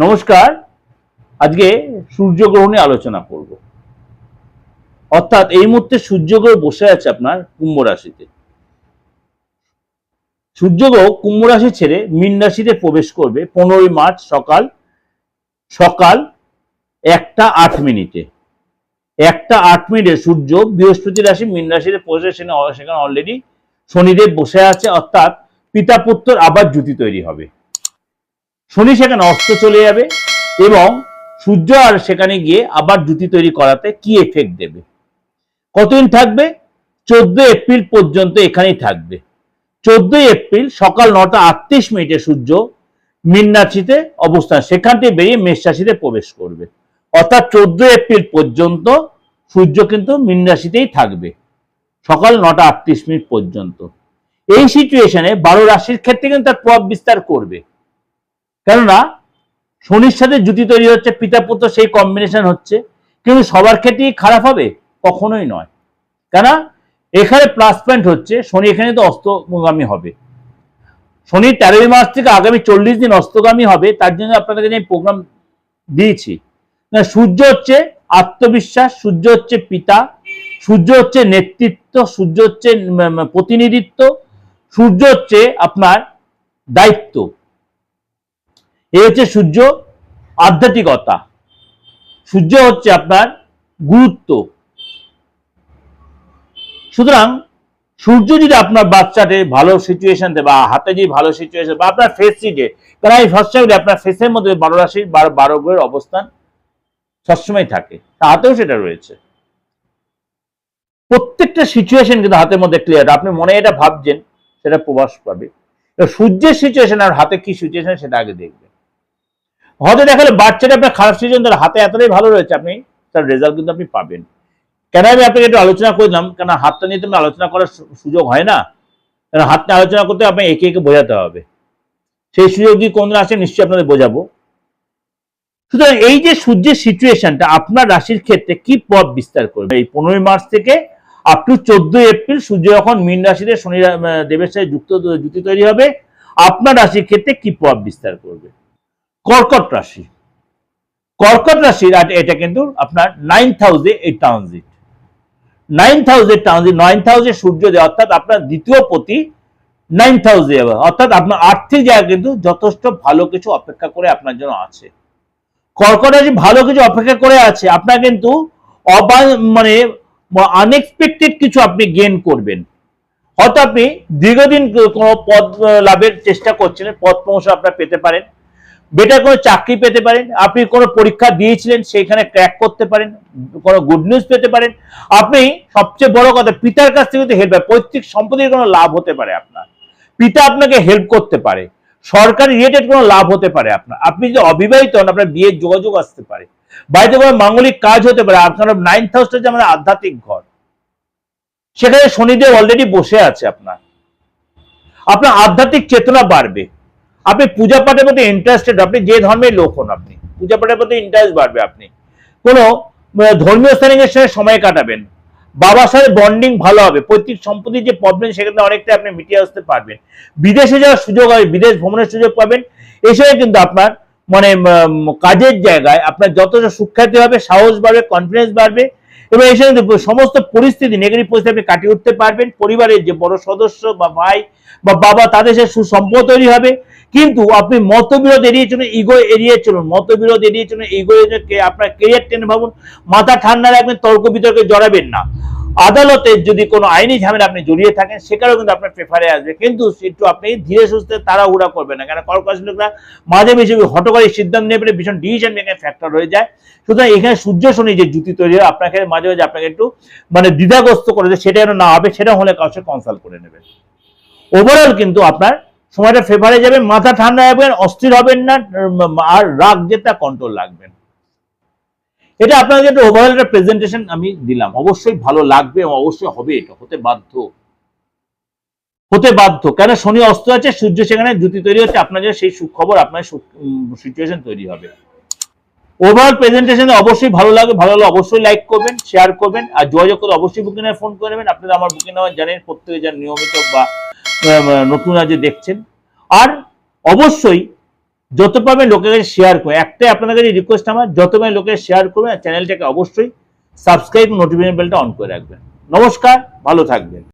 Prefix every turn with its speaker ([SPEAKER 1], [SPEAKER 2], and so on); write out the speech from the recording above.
[SPEAKER 1] নমস্কার। আজকে সূর্যগ্রহণ নিয়ে আলোচনা করব। অর্থাৎ এই মুহূর্তে সূর্যগ্রহ বসে আছে আপনার কুম্ভ রাশিতে। সূর্যগ্রহ কুম্ভ রাশি ছেড়ে মীন রাশিতে প্রবেশ করবে 15 মার্চ সকাল 1:08। 1:08 সূর্য বৃহস্পতি রাশি মীন রাশিতে প্রবেশ, সেখানে অলরেডি শনিদেব বসে আছে। অর্থাৎ পিতা পুত্র আবার জুতি তৈরি হবে। শনি সেখানে অস্ত চলে যাবে এবং সূর্য আর সেখানে গিয়ে আবার জুতি তৈরি করাতে কি এফেক্ট দেবে, কতদিন থাকবে? 14 এপ্রিল পর্যন্ত এখানেই থাকবে। 14 এপ্রিল সকাল 9:38 সূর্য মীন রাশিতে অবস্থান, সেখান থেকে বেরিয়ে মেষ রাশিতে প্রবেশ করবে। অর্থাৎ 14 এপ্রিল পর্যন্ত সূর্য কিন্তু মীন রাশিতেই থাকবে সকাল 9:38 পর্যন্ত। এই সিচুয়েশনে 12 রাশির ক্ষেত্রে কিন্তু তার প্রভাব বিস্তার করবে, কেননা শনির সাথে জুতি তৈরি হচ্ছে, পিতা পুত্র সেই কম্বিনেশন হচ্ছে। কিন্তু সবার ক্ষেত্রেই খারাপ হবে কখনোই নয়, কেননা এখানে প্লাস পয়েন্ট হচ্ছে শনি এখানে তো অস্তগামী হবে। শনি 13 মার্চ থেকে আগামী 40 দিন অস্তগামী হবে। তার জন্য আপনাদেরকে আমি প্রোগ্রাম দিয়েছি। সূর্য হচ্ছে আত্মবিশ্বাস, সূর্য হচ্ছে পিতা, সূর্য হচ্ছে নেতৃত্ব, সূর্য হচ্ছে প্রতিনিধিত্ব, সূর্য হচ্ছে আপনার দায়িত্ব। এই হচ্ছে সূর্য আধ্যাত্মিকতা, সূর্য হচ্ছে আপনার গুরুত্ব। সুতরাং সূর্য যদি আপনার বাচ্চাতে ভালো সিচুয়েশন দেয় বা হাতে যদি ভালো সিচুয়েশন বা আপনার ফেস সিটে, কারণ এই সবসময় আপনার ফেসের মধ্যে 12 রাশির 12 গ্রহের অবস্থান সবসময় থাকে, হাতেও সেটা রয়েছে। প্রত্যেকটা সিচুয়েশন কিন্তু হাতের মধ্যে ক্লিয়ার, আপনি মনে এটা ভাবছেন সেটা প্রকাশ পাবে। সূর্যের সিচুয়েশন আর হাতে কি সিচুয়েশন সেটা আগে দেখবেন। হয়তো দেখালে বাচ্চাটা আপনার খারাপ সিচুয়েশন, তার হাতে এতটাই ভালো রয়েছে, আপনি তার রেজাল্ট কিন্তু আপনি পাবেন। কেন আমি আপনাকে একটু আলোচনা করলাম, কেন হাতটা নিয়ে তুমি আলোচনা করার সুযোগ হয় না, কারণ হাত নিয়ে আলোচনা করতে আপনি একে একে বোঝাতে হবে। সেই সুযোগ যদি কোনদিন আসে নিশ্চয়ই আপনাদের বোঝাবো। সুতরাং এই যে সূর্যের সিচুয়েশনটা আপনার রাশির ক্ষেত্রে কি প্রভাব বিস্তার করবে, এই 15 মার্চ থেকে আপ টু 14 এপ্রিল সূর্য যখন মীন রাশিতে শনি দেবের সাথে জুতি তৈরি হবে, আপনার রাশির ক্ষেত্রে কি প্রভাব বিস্তার করবে। কর্কট রাশি, কর্কট রাশির এটা কিন্তু আপনার 9th হাউসে এই ট্রানজিট, 9th হাউসের ট্রানজিট, 9th হাউসে সূর্য দেয়, অর্থাৎ আপনার দ্বিতীয় পতি 9th হাউসে যাবে। অর্থাৎ আপনার আর্থিক জায়গা কিন্তু যথেষ্ট ভালো কিছু অপেক্ষা করে আপনার জন্য আছে। কর্কট রাশি ভালো কিছু অপেক্ষা করে আছে, আপনার কিন্তু মানে আনএক্সপেক্টেড কিছু আপনি গেইন করবেন। হয়তো আপনি দীর্ঘদিন কোনো পদ লাভের চেষ্টা করছিলেন, পদ প্রমোশন আপনার পেতে পারেন, বেটার কোনো চাকরি পেতে পারেন, আপনি কোনো পরীক্ষা দিয়েছিলেন সেইখানে ক্র্যাক করতে পারেন, কোনো গুড নিউজ পেতে পারেন। আপনি সবচেয়ে বড় কথা, পিতার কাছ থেকে হেল্প হয়, পৈতৃক সম্পত্তির কোনো লাভ হতে পারে, আপনার পিতা আপনাকে হেল্প করতে পারে, সরকারি রিলেটেড কোনো লাভ হতে পারে আপনার। আপনি যদি অবিবাহিত হন আপনার বিয়ের যোগাযোগ আসতে পারে, বাড়িতে কোনো মাঙ্গলিক কাজ হতে পারে। আপনার 9th হাউসটা হচ্ছে আমাদের আধ্যাত্মিক ঘর, সেখানে শনিদেব অলরেডি বসে আছে। আপনার আধ্যাত্মিক চেতনা বাড়বে, আপনি পূজা পাঠের প্রতি ইন্টারেস্টেড, আপনি যে ধর্মের লোক হন আপনি পূজা পাঠের প্রতি ইন্টারেস্ট বাড়বে। আপনি কোনো ধর্মীয় স্থানের সাথে সময় কাটাবেন, বাবার সাথে বন্ডিং ভালো হবে, পৈতৃক সম্পত্তির যে প্রবলেম সেখানে অনেকটা আপনি মিটিয়ে আসতে পারবেন। বিদেশে যাওয়ার সুযোগ হবে, বিদেশ ভ্রমণের সুযোগ পাবেন। এসে কিন্তু আপনার মানে কাজের জায়গায় আপনার যতটা সুখ্যাতি হবে, সাহস বাড়বে, কনফিডেন্স বাড়বে এবং এসে সমস্ত পরিস্থিতি, নেগেটিভ পরিস্থিতি আপনি কাটিয়ে উঠতে পারবেন। পরিবারের যে বড় সদস্য বা ভাই বা বাবা, তাদের সাথে সুসম্পর্ক তৈরি হবে। কিন্তু আপনি মতবিরোধ এড়িয়ে চলুন, ইগো এড়িয়ে চলুন, মতবিরোধ এড়িয়ে চলুন, ইগো আপনার কেরিয়ার টেনে ভাবুন, মাথা ঠান্ডা রাখবেন, তর্ক বিতর্কে জড়াবেন না। আদালতে যদি কোনো আইনি ঝামেলা আপনি জড়িয়ে থাকেন সেখানেও কিন্তু আপনার প্রেফারে আসবে, কিন্তু একটু আপনি ধীরে সুস্থে তাড়াহুড়া করবেন না, কেন কর্কট রাশির লোকরা মাঝে বেশি হঠকারী সিদ্ধান্ত নেবে, ভীষণ ডিসিশন মেকিং ফ্যাক্টর হয়ে যায়। সুতরাং এখানে সূর্য শনি যে জুতি তৈরি হয় আপনাকে মাঝে মাঝে আপনাকে একটু মানে দ্বিধাগ্রস্ত করে দেয়, সেটা যেন না হবে, সেটা হলে কাউকে কনসাল্ট করে নেবেন। ওভারঅল কিন্তু আপনার সময়টা ফেভারে যাবে, মাথা ঠান্ডা রাখবেন, অস্থির হবেন না, আর রাগ যেটা কন্ট্রোল রাখবেন। এটা আপনাদের একটা ওভারঅল একটা প্রেজেন্টেশন আমি দিলাম, অবশ্যই ভালো লাগবে এবং অবশ্যই হবে, এটা হতে বাধ্য, কেন শনি অস্ত আছে, সূর্য সেখানে জুতি তৈরি হচ্ছে, আপনাদের সেই সুখবর, আপনার সিচুয়েশন তৈরি হবে। ওভারঅল প্রেজেন্টেশনে অবশ্যই ভালো লাগে, ভালো হলে অবশ্যই লাইক করবেন, শেয়ার করবেন, আর যোগাযোগ করে অবশ্যই বুকিং নাম্বার ফোন করে নেবেন। আপনারা আমার বুকিং নাম্বার জানেন, প্রত্যেকে যারা নিয়মিত বা নতুন আজ দেখছেন। আর অবশ্যই যত পারবেন লোকের কাছে শেয়ার করুন। একটাই আপনাদের কাছে রিকোয়েস্ট আমার, যত পারবেন লোকের শেয়ার করবেন, আর চ্যানেলটাকে অবশ্যই সাবস্ক্রাইব, নোটিফিকেশন বেলটা অন করে রাখবেন। নমস্কার, ভালো থাকবেন।